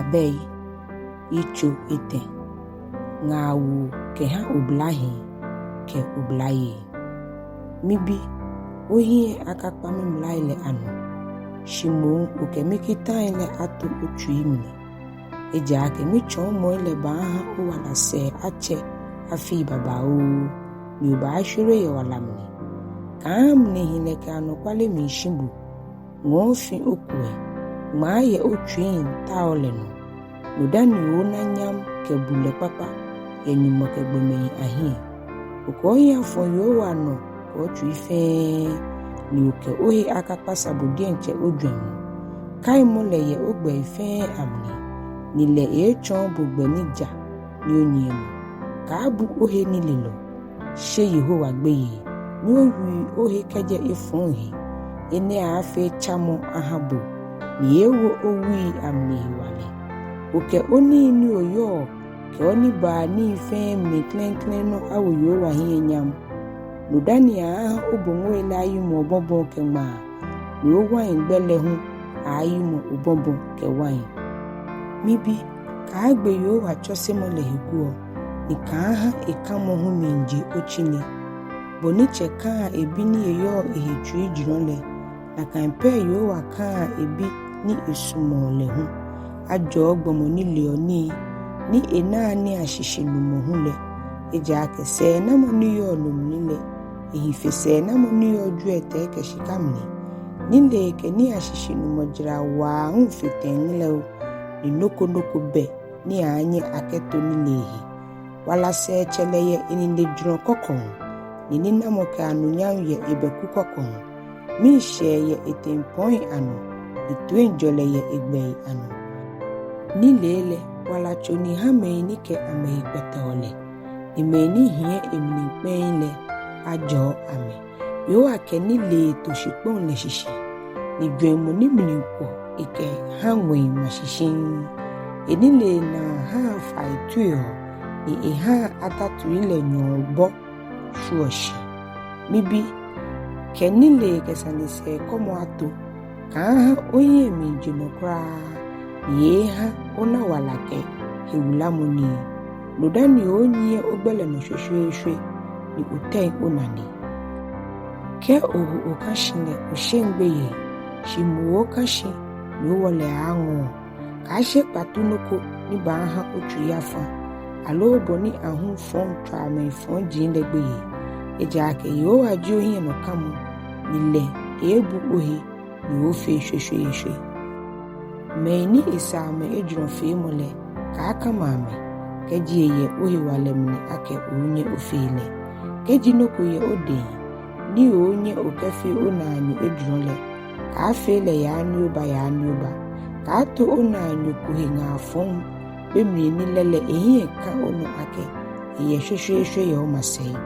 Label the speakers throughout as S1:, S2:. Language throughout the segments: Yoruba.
S1: Abɛi, icho ete, Ŋaawoo, kɛhã oblahii, ke oblayei. Mibi, ohie akakpami mlaile ano, shimo ukemikitaile ato uchuimini. Ejake michon moile baha uwala se ache afi babao, ni ubashire ya walamni. Kaamni hileke anokwale mishimbu, ngofi ukwe, maaye uchuin taoleno. Nudani una nyam kebule papa, yenyumo kegbemei ahie. Ukohi afo yowa no, kochu ife, ni uke ohi akakpasa budienche ojwemu. Kai mole ye ogbe ife amni, nile echon bugbe nija, ni onyemu. Kaabu ohe nililo, she Yehowa gbeye, ni ohui ohe keje ifonhi, ene afe chamo ahabo, ni ewo owi amni wale. Uke oni ni oyo, ke oni ba ni ife meklenklen no awo yo wahi nyam. Nudani aha obongo ele ayumo obombo ke ma. Ni owain gbele hu ayumo obombo ke wain. Mibi, ka agbe yo wachose mo lehiguo. Ni ka aha ekamo hu minji ochini. Boniche ka ebi ni eyo ehechui jironle. Na ka mpe yo waka ebi ni esumo lehu. Ajo gbomo ni leoni ni enani ashishinumo hule. Ejake sɛɛnamɔ ni yo lumnile. Ehife sɛɛnamɔ ni yo juete ke shikamni. Nilee ke ni ashishinumo jira wa unfitenile. Ni noko be ni anye aketo nilehi. Wala se cheleye ininde juro kokon. Ni ninamo ke anunyam ye ebeku kokon. Mi sheye etempoi anu. Itwenjole ye egbei anu. Nilee wala choni hamei ni ke amei petole. Imeni hie emnipenle ajo ame. Yo ake Nilee to shikpon le shishi. Ni dwemu ni mnipo ike hangwe mashishin. Nilee na ha faituyo ni ha atatu ile nyobo shuoshi. Mibi ke Nilee kesanise komo ato ka ha onye minjinokra ye ha ona walake hewulamuni. Nudani onye ogbele no shwe ni utei onani. Ke ohu okashine oshengbeye shimu okashi ni wole anwo. Kashe patunoko ni baha otu yafa. Alobo ni ahun fon trame fon jinlegbeye. Ejake yo ajo hie no kamo nile ebu ohi ni ofe shwe. Meni isame ejron fe mole ka aka mame. Keji ye ohi walemni ake onye ofele. Keji noko ye ode ni onye okefe onanyo ejronle. Ka afele ya anyoba. Ka ato onanyo kuhi ngafon. Bemri ni lele ehiye ka ono ake. Eye shwe ye omasei.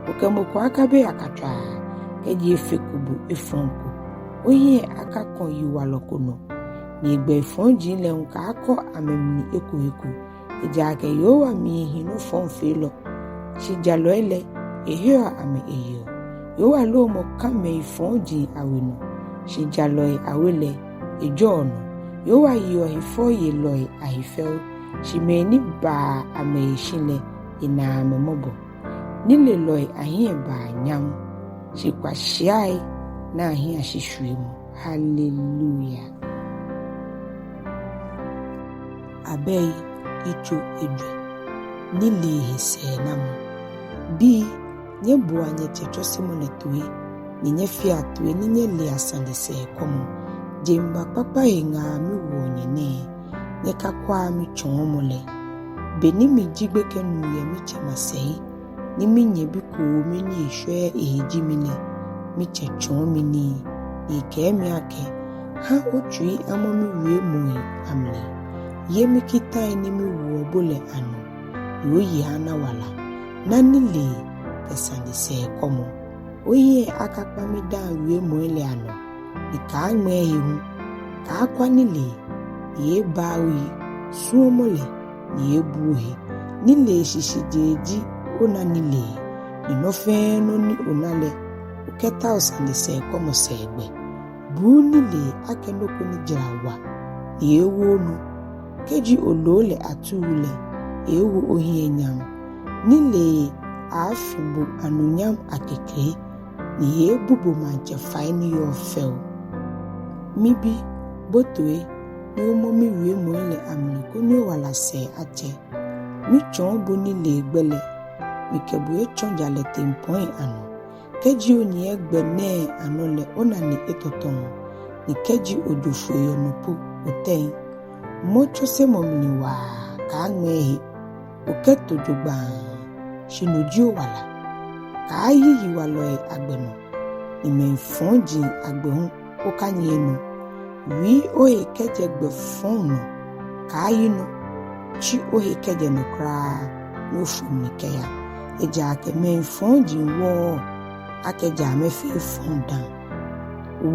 S1: Okemoko akabe akatra. Keji efekubu efonku. Ohiye akakon yiwalokono. Ni egbe fonji le nka akọ amemni ekuheku. Ejake yowa mihi no fonfelo. Shijalo ele ehio ame ehio. Yowa lo mo kame fonji aweno. Shijalo awele ejono. Yowa yo hifo ye loi ahifel. Shimeni ba ame shile ina ame mobo. Nile loi ahie ba nyam. Shikwa shiai na ahie ashishuimu. Hallelujah. Abɛi, icho edwe. Nilee sɛɛnamɔ. Bi, nye bua nye chechosi monetue. Nye fiatue nye le asande komo. Jemba papa nga mi wonye ne. Nye kakwa mi chomole. Beni mi jigbe kenu ye mi chemasei. Ni mi nye biku mi ni ishwe ehejimine. Mi chechomini. Ike mi ake. Ha ochui amo mi we mui amle. Yemi kita ni mi wo bole ano. Yoyi hana wala. Na Nilee kesande komo. Oye akakpami da we moele ano. Ni ka ngmehi hu. Ka akwa Nilee. Ye bawi. Suomole. Ni ye buhi. Nilee shishi jeji ona Nilee. Ni nofe no ni onale. Uketa osande komo segbe. Bu Nilee akenoko ni jirawa. Ni ye wonu. keji olole atule ewu ohie nyam. Nilee afibu anunyam akekre ni ebubu manchefai ni yo fel. Mibi botoe ni omo mi wie mo le amliko ni wala se ache. Mi chon bo Nilee gbele mi kebu e chon jale tempon anu. Keji oni egbe ne anu le ona ni etoton. Ni keji ojofu yo nupu oten. Mocho se momni wa ka ngmehi oketo jogba shinoji wala ka yi walo agbenu ni menfonji agbehun o kanyenu wi ohe keje gbe fonu ka yinu chi ohe keje no kra no funi keya eja ke menfonji wo akeja mefe fondan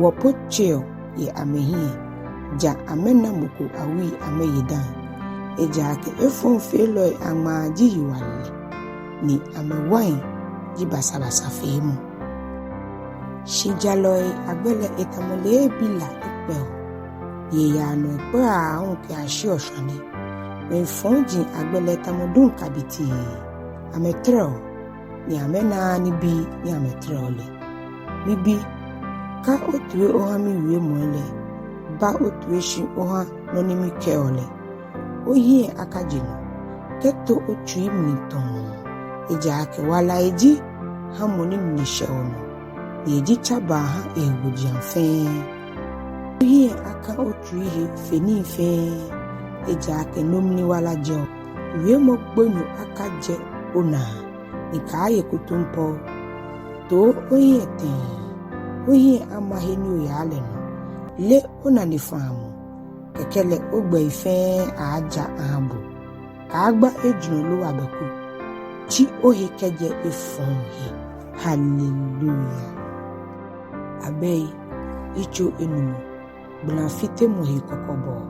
S1: wo pocheo ye amehi ja amena muko awi ameyidan eja ke efon feloi amaji yiwale ni amewain ji basabasa femu shijaloi agbele etamole bila ipeo ye ya no pe ahun ke ashi osane me fonji agbele tamodun kabiti ametro ni amena ni bi ni ametrole bibi ka otwe ohami wie moele ba otweshi oha nonimi keole oyi akajino keto otwi mniton eja ke wala eji hamoni mnishono eji chaba ha egujianfe oyi aka otwi he feni fe eja ke nomni wala jo wie mo gbonyo akaje ona ikaye kutumpo to oyi eten oyi amaheni oyale no le ona ni famu kekele ogbe ife aja abu ka agba ejun lo abeku chi ohe keje efon he. Hallelujah. Abɛi icho enumu Gbãlãfitemɔ he kɔkɔbɔɔ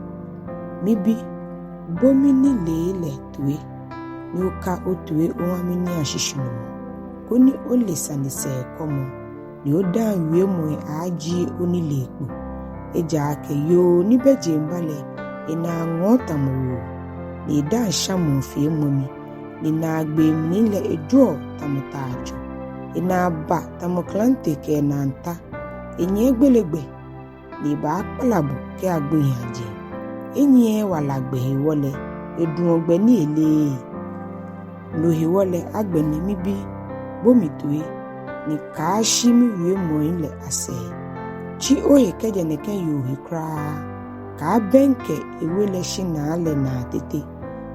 S1: mibi bomi Nilee le tue ni oka otue ohami ni ashishinu koni ole sanise komo ni oda wie mo aji Nilee ku eja ke yo ni beje mbale ina ngota mo ni da shamu fe momi ni na agbe mi le ejo tamutacho ina ba tamoklante ke nanta enye egbelegbe ni ba palabu ke agbe yaje enye wala gbe wole edun ogbe ni ele lo he wole agbe ni mi bi bomi tue ni ka shi mi wie mo ile ase chi oye keje ne ken yo he kra ka benke ewele shi na ale na tete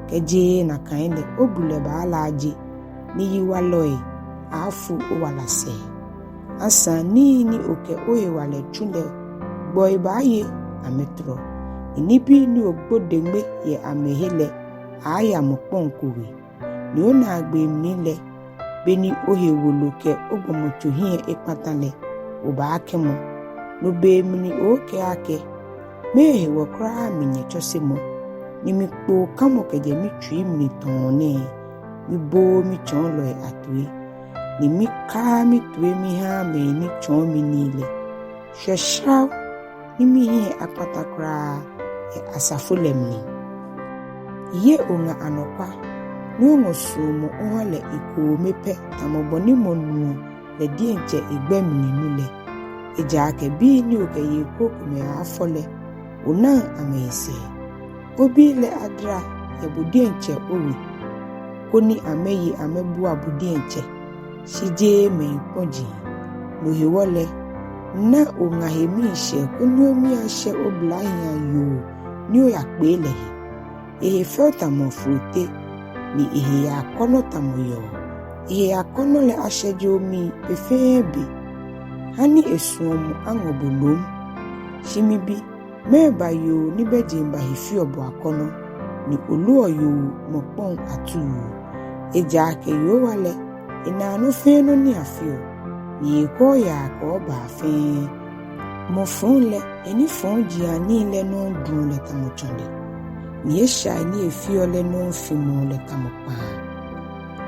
S1: keje na kan le obule ba alaje ni yiwa loe afu o wala se asa ni oke oye wale chunde boy baye ametro ni bi ni ogbodegbe ye amehele aya mo ponkowe ni ona agbe mi le beni ohe woloke ogbomoto hie epatale oba akemo no be mini oke ake mehe wo kra minye chosemo ni mi po kamo keje mi twi mi tone mi bo mi chon lo atwe ni mi ka mi twe mi ha me ni chon mi Nilee sheshaw ni mi he apata kra e asafolemni ye onga anokwa ni ongo sumo ohale iko mepe tamoboni monu le dienche igbemni nule eja ke bi ni oke ye koku me afole ona amese obi le adra e budienche owi koni ameyi amebu abudienche shije me poji no hewole na onga hemi she koni omi ashe oblahii ayo ni o yakpele ehe felta mo fruite ni ehe ya kono tamoyo ehe ya kono le asheje omi pefebe hani esuomu angobulum shimibi meba yo ni bejimba hifi obo akono ni oluo yo mopon atu eja ke yo wale ina no fe no ni afio ni eko ya ko ba fe mo fun le eni fun ji ani le no dun le tamochonde ni esha ni efio le no fimo le tamopa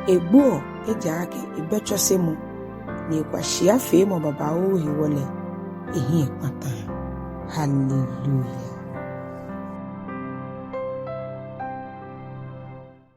S1: egbo eja ke ibechosemu ni kwa shia fe mo baba o hiwole ehi epata. Hallelujah.